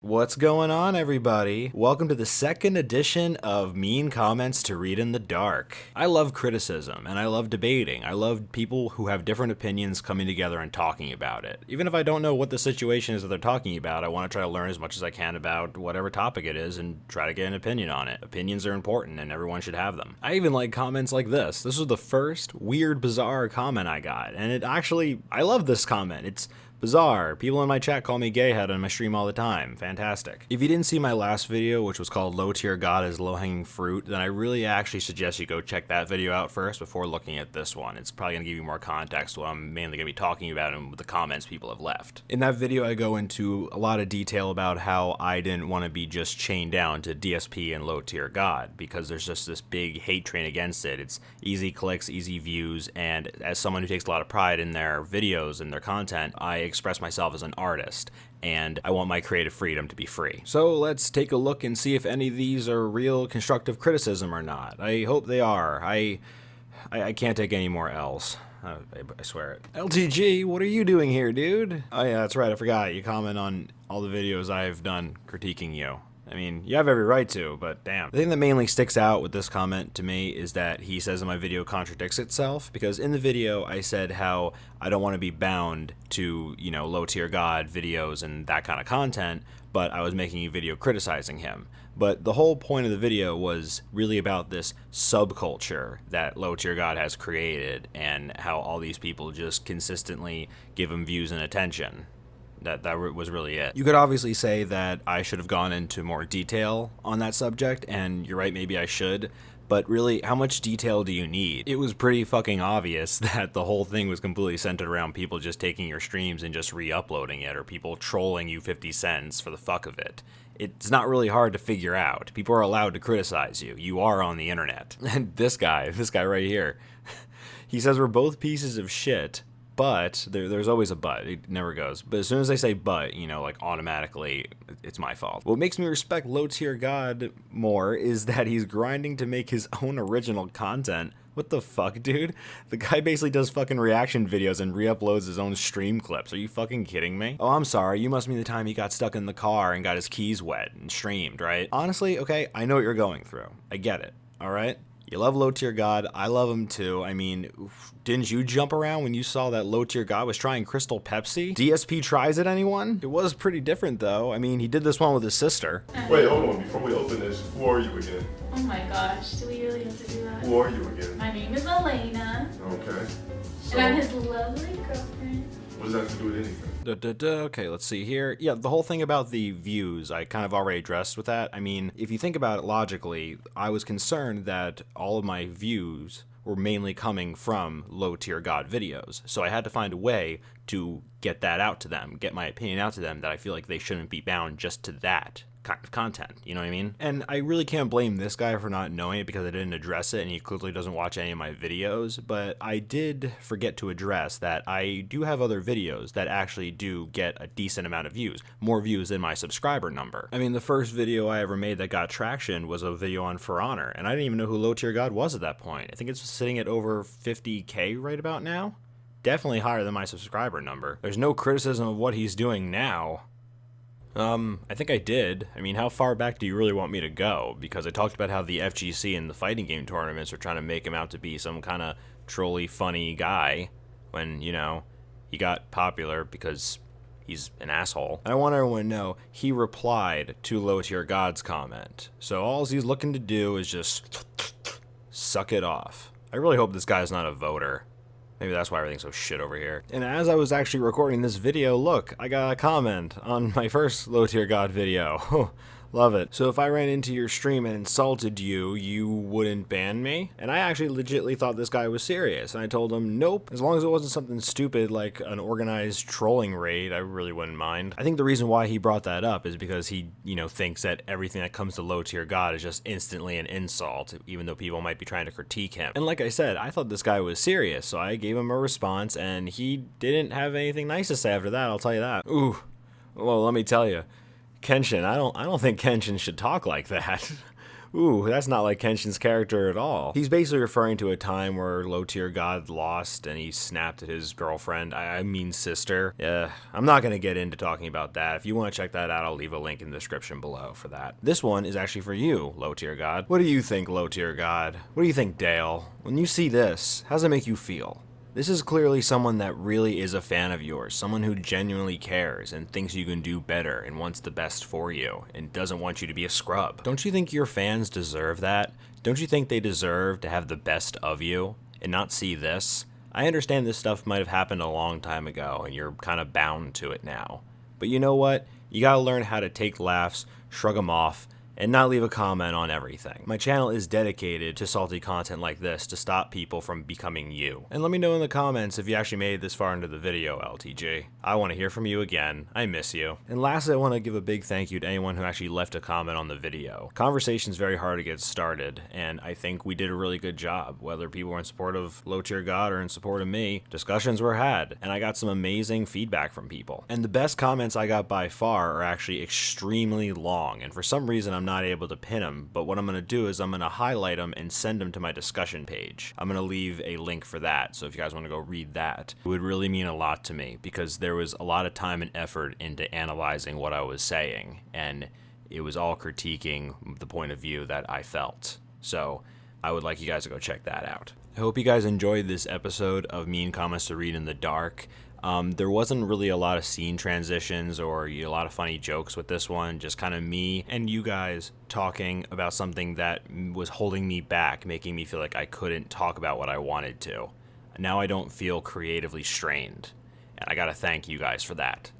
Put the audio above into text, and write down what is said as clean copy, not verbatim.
What's going on, everybody? Welcome to the second edition of Mean Comments to Read in the Dark. I love criticism and I love debating. I love people who have different opinions coming together and talking about it. Even if I don't know what the situation is that they're talking about, I want to try to learn as much as I can about whatever topic it is and try to get an opinion on it. Opinions are important and everyone should have them. I even like comments like this. This was the first weird, bizarre comment I got, and I love this comment. It's bizarre. People in my chat call me gayhead on my stream all the time. Fantastic. If you didn't see my last video, which was called LowTierGod is Low-Hanging Fruit, then I really actually suggest you go check that video out first before looking at this one. It's probably going to give you more context to what I'm mainly going to be talking about and with the comments people have left. In that video, I go into a lot of detail about how I didn't want to be just chained down to DSP and LowTierGod because there's just this big hate train against it. It's easy clicks, easy views, and as someone who takes a lot of pride in their videos and their content, I express myself as an artist, and I want my creative freedom to be free. So let's take a look and see if any of these are real constructive criticism or not. I hope they are. I can't take any more L's. I swear it. LTG, what are you doing here, dude? Oh yeah, that's right, I forgot. You comment on all the videos I've done critiquing you. I mean, you have every right to, but damn. The thing that mainly sticks out with this comment to me is that he says in my video contradicts itself, because in the video I said how I don't want to be bound to, you know, LowTierGod videos and that kind of content, but I was making a video criticizing him. But the whole point of the video was really about this subculture that LowTierGod has created and how all these people just consistently give him views and attention. That was really it. You could obviously say that I should have gone into more detail on that subject, and you're right, maybe I should, but really, how much detail do you need? It was pretty fucking obvious that the whole thing was completely centered around people just taking your streams and just re-uploading it, or people trolling you 50 cents for the fuck of it. It's not really hard to figure out. People are allowed to criticize you. You are on the internet. And this guy right here, he says we're both pieces of shit, but there's always a but. It never goes. But as soon as I say but, you know, like automatically, it's my fault. What makes me respect LowTierGod more is that he's grinding to make his own original content. What the fuck, dude? The guy basically does fucking reaction videos and re-uploads his own stream clips. Are you fucking kidding me? Oh, I'm sorry. You must mean the time he got stuck in the car and got his keys wet and streamed, right? Honestly, okay, I know what you're going through. I get it, all right? You love LowTierGod, I love him too. I mean, didn't you jump around when you saw that LowTierGod was trying Crystal Pepsi? DSP tries it, anyone? It was pretty different though. I mean, he did this one with his sister. Wait, hold on, before we open this, who are you again? Oh my gosh, do we really have to do that? Who are you again? My name is Elena. Okay. So, And I'm his lovely girlfriend. what does that have to do with anything? Okay, let's see here. Yeah, the whole thing about the views, I kind of already addressed with that. I mean, if you think about it logically, I was concerned that all of my views were mainly coming from LowTierGod videos. So I had to find a way to get that out to them, get my opinion out to them, that I feel like they shouldn't be bound just to that kind of content, you know what I mean? And I really can't blame this guy for not knowing it because I didn't address it and he clearly doesn't watch any of my videos, but I did forget to address that I do have other videos that actually do get a decent amount of views, more views than my subscriber number. I mean, the first video I ever made that got traction was a video on For Honor, and I didn't even know who LowTierGod was at that point. I think it's sitting at over 50K right about now. Definitely higher than my subscriber number. There's no criticism of what he's doing now. I think I did. I mean, how far back do you really want me to go? Because I talked about how the FGC and the fighting game tournaments are trying to make him out to be some kind of trolly, funny guy when, you know, he got popular because he's an asshole. And I want everyone to know, he replied to LowTierGod's comment. So all he's looking to do is just suck it off. I really hope this guy's not a voter. Maybe that's why everything's so shit over here. And as I was actually recording this video, look, I got a comment on my first LowTierGod video. Love it. So if I ran into your stream and insulted you, you wouldn't ban me? And I actually legitimately thought this guy was serious. And I told him, nope, as long as it wasn't something stupid like an organized trolling raid, I really wouldn't mind. I think the reason why he brought that up is because he, you know, thinks that everything that comes to LowTierGod is just instantly an insult, even though people might be trying to critique him. And like I said, I thought this guy was serious, so I gave him a response, and he didn't have anything nice to say after that, I'll tell you that. Ooh, well, let me tell you. Kenshin, I don't think Kenshin should talk like that. Ooh, that's not like Kenshin's character at all. He's basically referring to a time where LowTierGod lost and he snapped at his girlfriend, I mean sister. I'm not gonna get into talking about that. If you want to check that out, I'll leave a link in the description below for that. This one is actually for you, LowTierGod. What do you think, LowTierGod? What do you think, Dale? When you see this, how does it make you feel? This is clearly someone that really is a fan of yours, someone who genuinely cares and thinks you can do better and wants the best for you and doesn't want you to be a scrub. Don't you think your fans deserve that? Don't you think they deserve to have the best of you and not see this? I understand this stuff might have happened a long time ago and you're kind of bound to it now. But you know what? You gotta learn how to take laughs, shrug them off, and not leave a comment on everything. My channel is dedicated to salty content like this to stop people from becoming you. And let me know in the comments if you actually made it this far into the video, LTG. I want to hear from you again. I miss you. And lastly, I want to give a big thank you to anyone who actually left a comment on the video. Conversation's very hard to get started, and I think we did a really good job. Whether people were in support of LowTierGod or in support of me, discussions were had, and I got some amazing feedback from people. And the best comments I got by far are actually extremely long, and for some reason I'm not able to pin them, but what I'm going to do is I'm going to highlight them and send them to my discussion page. I'm going to leave a link for that, so if you guys want to go read that, it would really mean a lot to me because there was a lot of time and effort into analyzing what I was saying, and it was all critiquing the point of view that I felt. So I would like you guys to go check that out. I hope you guys enjoyed this episode of Mean Comments to Read in the Dark. There wasn't really a lot of scene transitions or a lot of funny jokes with this one, just kind of me and you guys talking about something that was holding me back, making me feel like I couldn't talk about what I wanted to. Now I don't feel creatively strained, and I gotta thank you guys for that.